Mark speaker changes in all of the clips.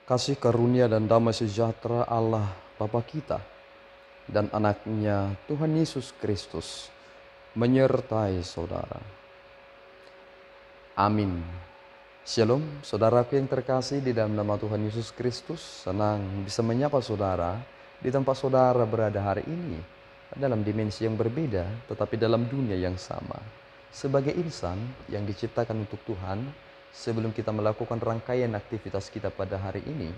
Speaker 1: Kasih karunia dan damai sejahtera Allah Bapa kita dan anaknya Tuhan Yesus Kristus menyertai saudara. Amin. Shalom, saudaraku yang terkasih di dalam nama Tuhan Yesus Kristus. Senang bisa menyapa saudara di tempat saudara berada hari ini, dalam dimensi yang berbeda tetapi dalam dunia yang sama. Sebagai insan yang diciptakan untuk Tuhan, sebelum kita melakukan rangkaian aktivitas kita pada hari ini,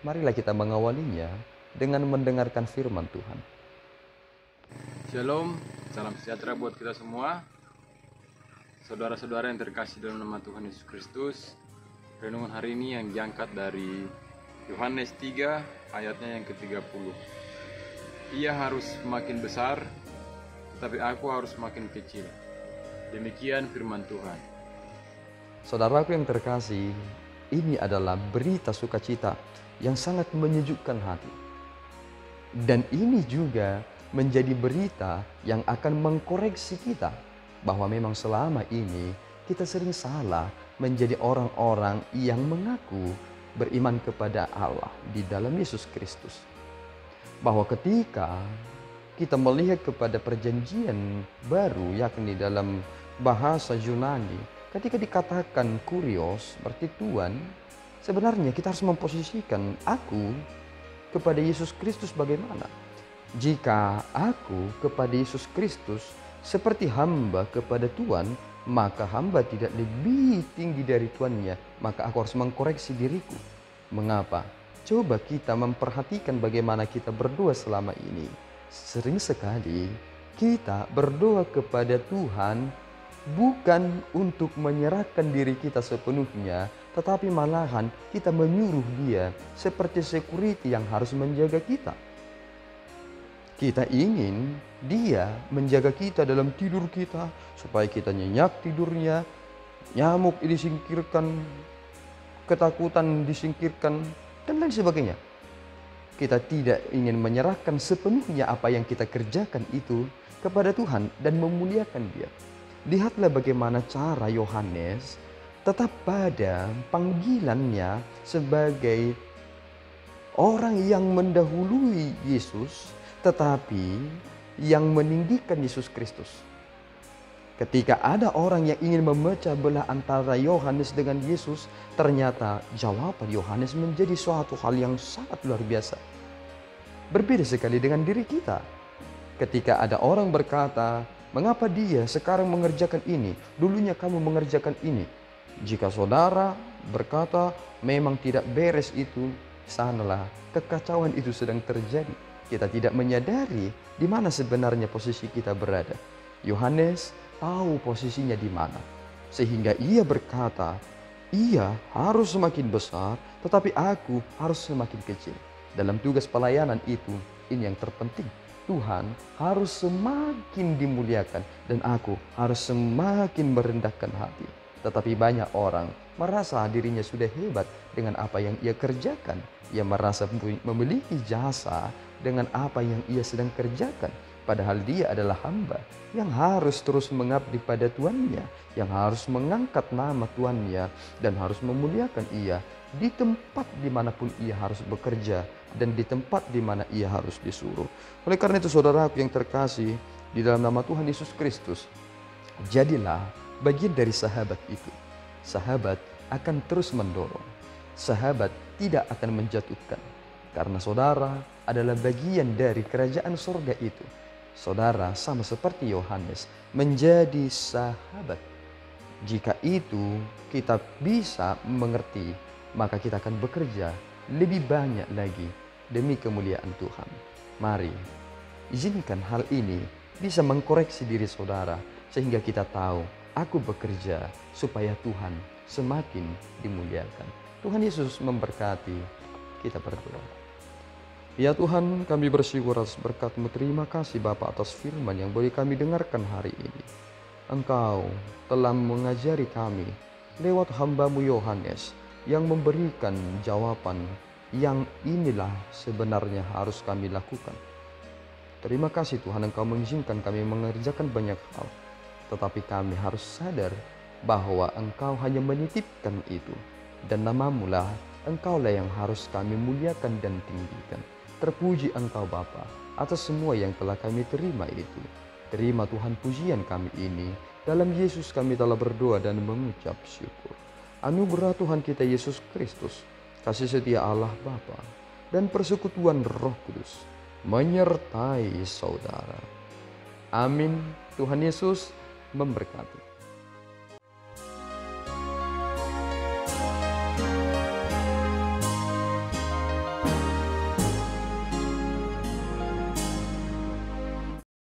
Speaker 1: marilah kita mengawalinya dengan mendengarkan firman Tuhan.
Speaker 2: Shalom, salam sejahtera buat kita semua. Saudara-saudara yang terkasih dalam nama Tuhan Yesus Kristus, renungan hari ini yang diangkat dari Yohanes 3 ayatnya yang ke-30. Ia harus semakin besar, tetapi aku harus semakin kecil. Demikian firman Tuhan.
Speaker 1: Saudaraku yang terkasih, ini adalah berita sukacita yang sangat menyejukkan hati. Dan ini juga menjadi berita yang akan mengkoreksi kita bahwa memang selama ini kita sering salah menjadi orang-orang yang mengaku beriman kepada Allah di dalam Yesus Kristus. Bahwa ketika kita melihat kepada perjanjian baru, yakni dalam bahasa Yunani, ketika dikatakan kurios, berarti Tuhan, sebenarnya kita harus memposisikan aku kepada Yesus Kristus bagaimana? Jika aku kepada Yesus Kristus seperti hamba kepada Tuhan, maka hamba tidak lebih tinggi dari tuannya, maka aku harus mengkoreksi diriku. Mengapa? Coba kita memperhatikan bagaimana kita berdoa selama ini. Sering sekali kita berdoa kepada Tuhan bukan untuk menyerahkan diri kita sepenuhnya, tetapi malahan kita menyuruh Dia seperti security yang harus menjaga kita. Kita ingin Dia menjaga kita dalam tidur kita, supaya kita nyenyak tidurnya, nyamuk disingkirkan, ketakutan disingkirkan, dan lain sebagainya. Kita tidak ingin menyerahkan sepenuhnya apa yang kita kerjakan itu kepada Tuhan dan memuliakan Dia. Lihatlah bagaimana cara Yohanes tetap pada panggilannya sebagai orang yang mendahului Yesus, tetapi yang meninggikan Yesus Kristus. Ketika ada orang yang ingin memecah belah antara Yohanes dengan Yesus, ternyata jawaban Yohanes menjadi suatu hal yang sangat luar biasa. Berbeda sekali dengan diri kita. Ketika ada orang berkata, mengapa dia sekarang mengerjakan ini, dulunya kamu mengerjakan ini. Jika saudara berkata, memang tidak beres itu, sanalah kekacauan itu sedang terjadi. Kita tidak menyadari di mana sebenarnya posisi kita berada. Yohanes tahu posisinya di mana. Sehingga ia berkata, ia harus semakin besar, tetapi aku harus semakin kecil. Dalam tugas pelayanan itu, ini yang terpenting. Tuhan harus semakin dimuliakan dan aku harus semakin merendahkan hati. Tetapi banyak orang merasa dirinya sudah hebat dengan apa yang ia kerjakan. Ia merasa memiliki jasa dengan apa yang ia sedang kerjakan. Padahal dia adalah hamba yang harus terus mengabdi pada tuannya, yang harus mengangkat nama tuannya dan harus memuliakan ia di tempat dimanapun ia harus bekerja dan di tempat di mana ia harus disuruh. Oleh karena itu saudaraku yang terkasih di dalam nama Tuhan Yesus Kristus, jadilah bagian dari sahabat itu. Sahabat akan terus mendorong. Sahabat tidak akan menjatuhkan. Karena saudara adalah bagian dari kerajaan surga itu. Saudara sama seperti Yohanes menjadi sahabat. Jika itu kita bisa mengerti, maka kita akan bekerja lebih banyak lagi demi kemuliaan Tuhan. Mari, izinkan hal ini bisa mengkoreksi diri saudara sehingga kita tahu, aku bekerja supaya Tuhan semakin dimuliakan. Tuhan Yesus memberkati. Kita berdoa. Ya Tuhan, kami bersyukur atas berkat-Mu. Terima kasih Bapa atas firman yang boleh kami dengarkan hari ini. Engkau telah mengajari kami lewat hamba-Mu Yohanes yang memberikan jawaban yang inilah sebenarnya harus kami lakukan. Terima kasih Tuhan, Engkau mengizinkan kami mengerjakan banyak hal. Tetapi kami harus sadar bahwa Engkau hanya menitipkan itu. Dan namamu-lah, Engkaulah yang harus kami muliakan dan tinggikan. Terpuji Engkau Bapa atas semua yang telah kami terima itu. Terima Tuhan pujian kami ini. Dalam Yesus kami telah berdoa dan mengucap syukur. Anugerah Tuhan kita Yesus Kristus, kasih setia Allah Bapa, dan persekutuan Roh Kudus menyertai saudara. Amin. Tuhan Yesus memberkati.